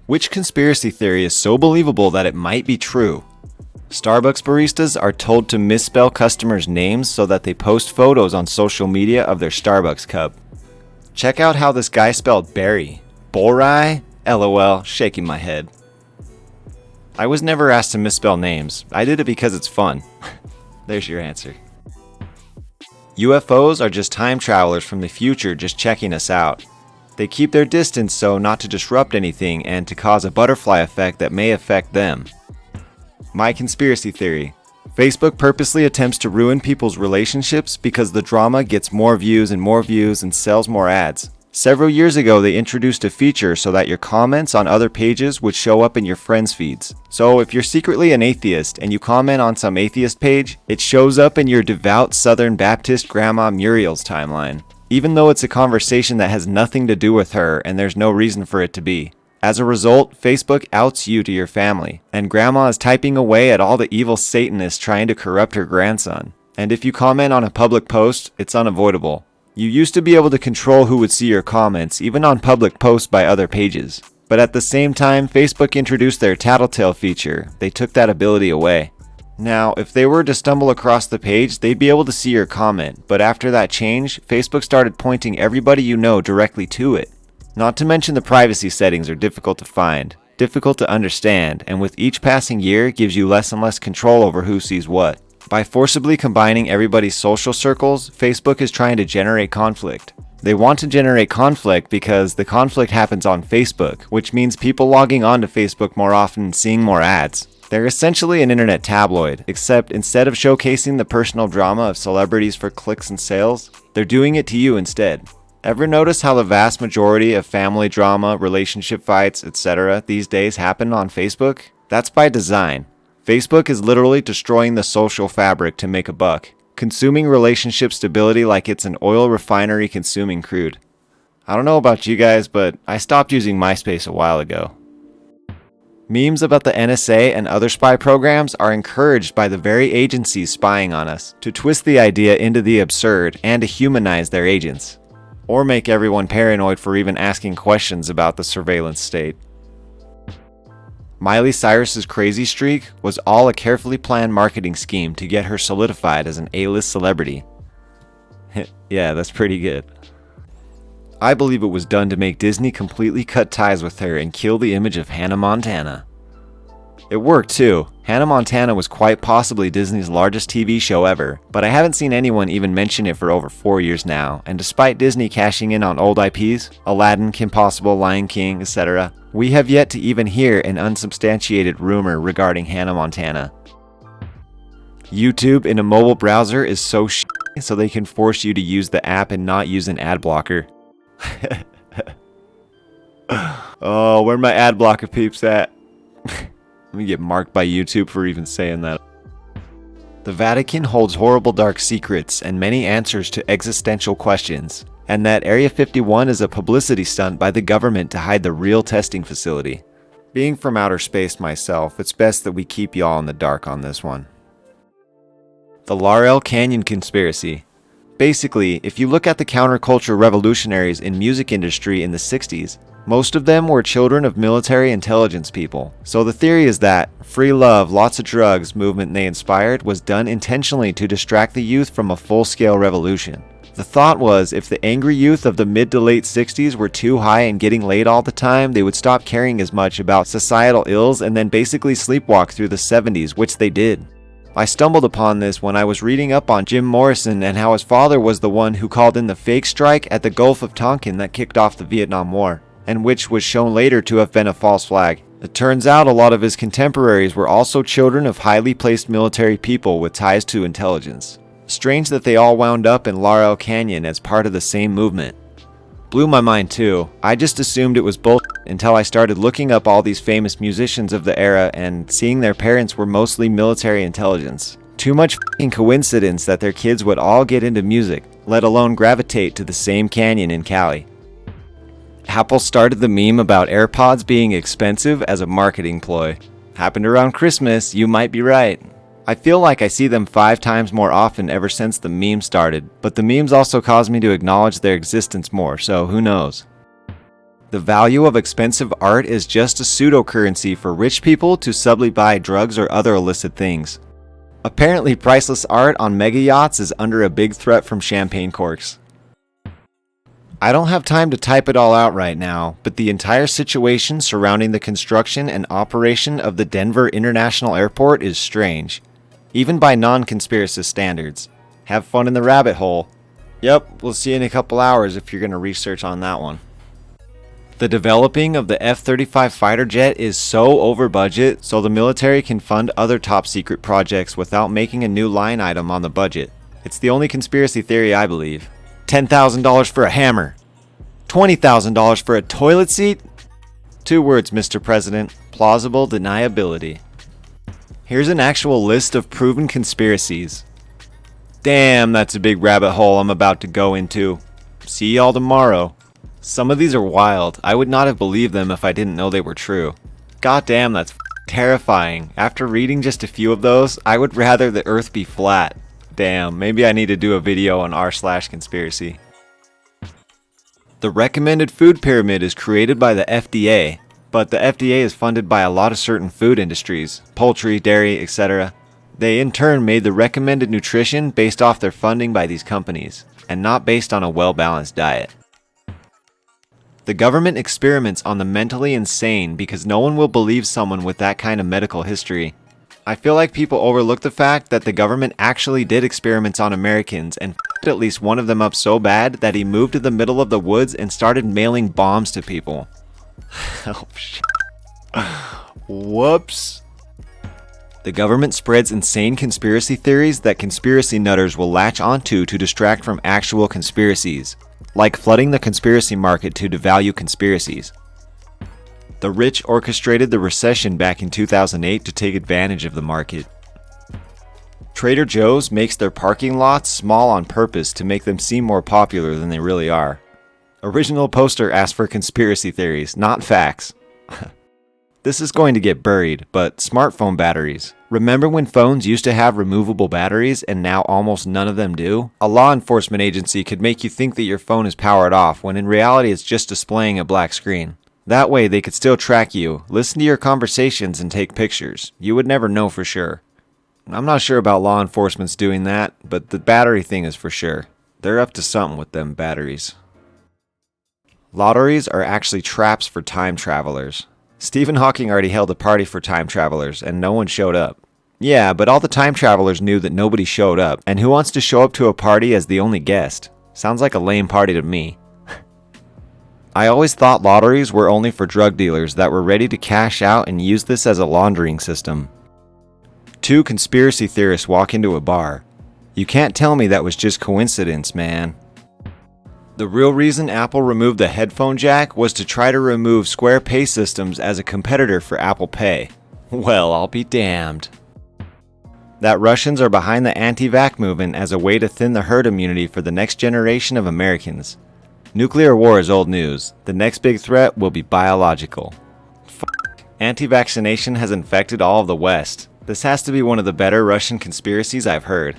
Which conspiracy theory is so believable that it might be true? Starbucks baristas are told to misspell customers' names so that they post photos on social media of their Starbucks cup. Check out how this guy spelled berry. Borai? LOL, shaking my head. I was never asked to misspell names. I did it because it's fun. There's your answer. UFOs are just time travelers from the future just checking us out. They keep their distance so not to disrupt anything and to cause a butterfly effect that may affect them. My conspiracy theory. Facebook purposely attempts to ruin people's relationships because the drama gets more views and sells more ads. Several years ago, they introduced a feature so that your comments on other pages would show up in your friends' feeds. So if you're secretly an atheist and you comment on some atheist page, it shows up in your devout Southern Baptist grandma Muriel's timeline, even though it's a conversation that has nothing to do with her and there's no reason for it to be. As a result, Facebook outs you to your family, and grandma is typing away at all the evil Satanists trying to corrupt her grandson. And if you comment on a public post, it's unavoidable. You used to be able to control who would see your comments, even on public posts by other pages. But at the same time, Facebook introduced their tattletale feature. They took that ability away. Now, if they were to stumble across the page, they'd be able to see your comment, but after that change, Facebook started pointing everybody you know directly to it. Not to mention the privacy settings are difficult to find, difficult to understand, and with each passing year gives you less and less control over who sees what. By forcibly combining everybody's social circles, Facebook is trying to generate conflict. They want to generate conflict because the conflict happens on Facebook, which means people logging onto Facebook more often and seeing more ads. They're essentially an internet tabloid, except instead of showcasing the personal drama of celebrities for clicks and sales, they're doing it to you instead. Ever notice how the vast majority of family drama, relationship fights, etc. these days happen on Facebook? That's by design. Facebook is literally destroying the social fabric to make a buck, consuming relationship stability like it's an oil refinery consuming crude. I don't know about you guys, but I stopped using MySpace a while ago. Memes about the NSA and other spy programs are encouraged by the very agencies spying on us to twist the idea into the absurd and to humanize their agents, or make everyone paranoid for even asking questions about the surveillance state. Miley Cyrus's crazy streak was all a carefully planned marketing scheme to get her solidified as an A-list celebrity. Yeah, that's pretty good. I believe it was done to make Disney completely cut ties with her and kill the image of Hannah Montana. It worked too. Hannah Montana was quite possibly Disney's largest TV show ever, but I haven't seen anyone even mention it for over 4 years now, and despite Disney cashing in on old IPs, Aladdin, Kim Possible, Lion King, etc., we have yet to even hear an unsubstantiated rumor regarding Hannah Montana. YouTube in a mobile browser is so so they can force you to use the app and not use an ad blocker. Oh, where my ad blocker peeps at? Let me get marked by YouTube for even saying that. The Vatican holds horrible dark secrets and many answers to existential questions, and that Area 51 is a publicity stunt by the government to hide the real testing facility. Being from outer space myself, it's best that we keep y'all in the dark on this one. The Laurel Canyon conspiracy. Basically, if you look at the counterculture revolutionaries in music industry in the 60s, most of them were children of military intelligence people. So the theory is that free love, lots of drugs movement they inspired was done intentionally to distract the youth from a full-scale revolution. The thought was if the angry youth of the mid to late 60s were too high and getting laid all the time, they would stop caring as much about societal ills and then basically sleepwalk through the 70s, which they did. I stumbled upon this when I was reading up on Jim Morrison and how his father was the one who called in the fake strike at the Gulf of Tonkin that kicked off the Vietnam War, and which was shown later to have been a false flag. It turns out a lot of his contemporaries were also children of highly placed military people with ties to intelligence. Strange that they all wound up in Laurel Canyon as part of the same movement. Blew my mind too. I just assumed it was bullshit until I started looking up all these famous musicians of the era and seeing their parents were mostly military intelligence. Too much f***ing coincidence that their kids would all get into music, let alone gravitate to the same canyon in Cali. Apple started the meme about AirPods being expensive as a marketing ploy. Happened around Christmas, you might be right. I feel like I see them 5 times more often ever since the meme started, but the memes also cause me to acknowledge their existence more, so who knows. The value of expensive art is just a pseudocurrency for rich people to subtly buy drugs or other illicit things. Apparently, priceless art on mega yachts is under a big threat from champagne corks. I don't have time to type it all out right now, but the entire situation surrounding the construction and operation of the Denver International Airport is strange, even by non-conspiracist standards. Have fun in the rabbit hole. Yep, we'll see you in a couple hours if you're going to research on that one. The developing of the F-35 fighter jet is so over budget, so the military can fund other top secret projects without making a new line item on the budget. It's the only conspiracy theory I believe. $10,000 for a hammer. $20,000 for a toilet seat? 2 words, Mr. President. Plausible deniability. Here's an actual list of proven conspiracies. Damn, that's a big rabbit hole I'm about to go into. See y'all tomorrow. Some of these are wild. I would not have believed them if I didn't know they were true. God damn, that's terrifying. After reading just a few of those, I would rather the earth be flat. Damn, maybe I need to do a video on r/conspiracy. The recommended food pyramid is created by the FDA, but the FDA is funded by a lot of certain food industries, poultry, dairy, etc. They in turn made the recommended nutrition based off their funding by these companies, and not based on a well-balanced diet. The government experiments on the mentally insane because no one will believe someone with that kind of medical history. I feel like people overlook the fact that the government actually did experiments on Americans and f***ed at least one of them up so bad that he moved to the middle of the woods and started mailing bombs to people. Oh shit. Whoops. The government spreads insane conspiracy theories that conspiracy nutters will latch onto to distract from actual conspiracies, like flooding the conspiracy market to devalue conspiracies. The rich orchestrated the recession back in 2008 to take advantage of the market. Trader Joe's makes their parking lots small on purpose to make them seem more popular than they really are. Original poster asked for conspiracy theories, not facts. This is going to get buried, but smartphone batteries. Remember when phones used to have removable batteries and now almost none of them do? A law enforcement agency could make you think that your phone is powered off when in reality it's just displaying a black screen. That way they could still track you, listen to your conversations, and take pictures. You would never know for sure. I'm not sure about law enforcement's doing that, but the battery thing is for sure. They're up to something with them batteries. Lotteries are actually traps for time travelers. Stephen Hawking already held a party for time travelers, and no one showed up. Yeah, but all the time travelers knew that nobody showed up, and who wants to show up to a party as the only guest? Sounds like a lame party to me. I always thought lotteries were only for drug dealers that were ready to cash out and use this as a laundering system. 2 conspiracy theorists walk into a bar. You can't tell me that was just coincidence, man. The real reason Apple removed the headphone jack was to try to remove Square Pay systems as a competitor for Apple Pay. Well, I'll be damned. That Russians are behind the anti-vax movement as a way to thin the herd immunity for the next generation of Americans. Nuclear war is old news. The next big threat will be biological. Anti-vaccination has infected all of the West. This has to be one of the better Russian conspiracies I've heard.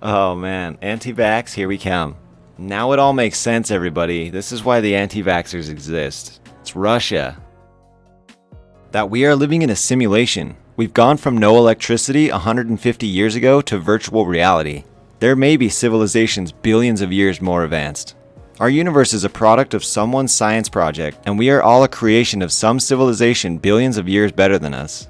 Oh man, anti-vax, here we come. Now it all makes sense, everybody. This is why the anti-vaxxers exist. It's Russia. That we are living in a simulation. We've gone from no electricity 150 years ago to virtual reality. There may be civilizations billions of years more advanced. Our universe is a product of someone's science project, and we are all a creation of some civilization billions of years better than us.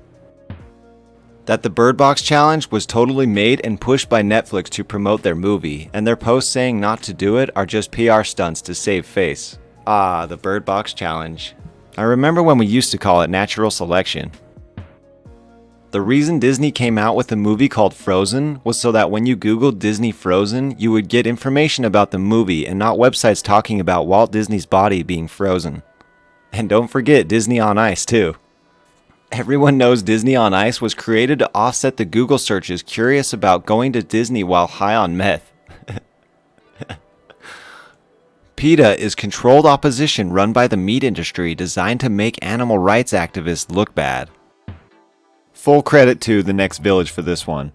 That the Bird Box Challenge was totally made and pushed by Netflix to promote their movie, and their posts saying not to do it are just PR stunts to save face. Ah, the Bird Box Challenge. I remember when we used to call it natural selection. The reason Disney came out with a movie called Frozen was so that when you Googled Disney Frozen, you would get information about the movie and not websites talking about Walt Disney's body being frozen. And don't forget Disney on Ice too. Everyone knows Disney on Ice was created to offset the Google searches curious about going to Disney while high on meth. PETA is controlled opposition run by the meat industry designed to make animal rights activists look bad. Full credit to The Next Village for this one.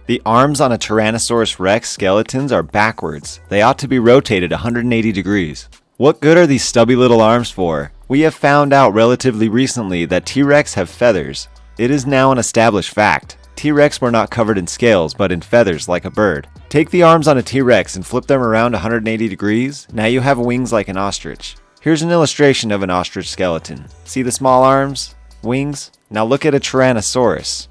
The arms on a Tyrannosaurus Rex skeletons are backwards. They ought to be rotated 180 degrees. What good are these stubby little arms for? We have found out relatively recently that T-Rex have feathers. It is now an established fact. T-Rex were not covered in scales, but in feathers like a bird. Take the arms on a T-Rex and flip them around 180 degrees. Now you have wings like an ostrich. Here's an illustration of an ostrich skeleton. See the small arms? Wings? Now look at a Tyrannosaurus.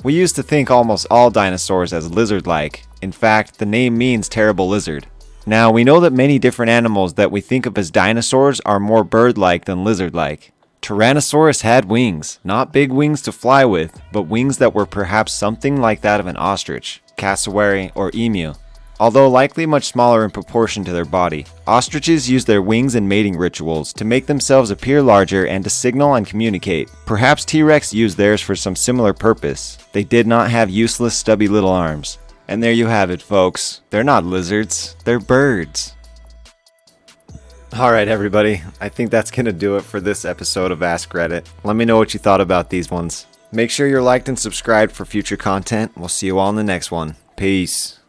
We used to think almost all dinosaurs as lizard-like. In fact, the name means terrible lizard. Now, we know that many different animals that we think of as dinosaurs are more bird-like than lizard-like. Tyrannosaurus had wings, not big wings to fly with, but wings that were perhaps something like that of an ostrich, cassowary, or emu. Although likely much smaller in proportion to their body, ostriches use their wings in mating rituals to make themselves appear larger and to signal and communicate. Perhaps T-Rex used theirs for some similar purpose. They did not have useless stubby little arms. And there you have it, folks. They're not lizards, they're birds. Alright everybody, I think that's gonna do it for this episode of Ask Reddit. Let me know what you thought about these ones. Make sure you're liked and subscribed for future content. We'll see you all in the next one. Peace.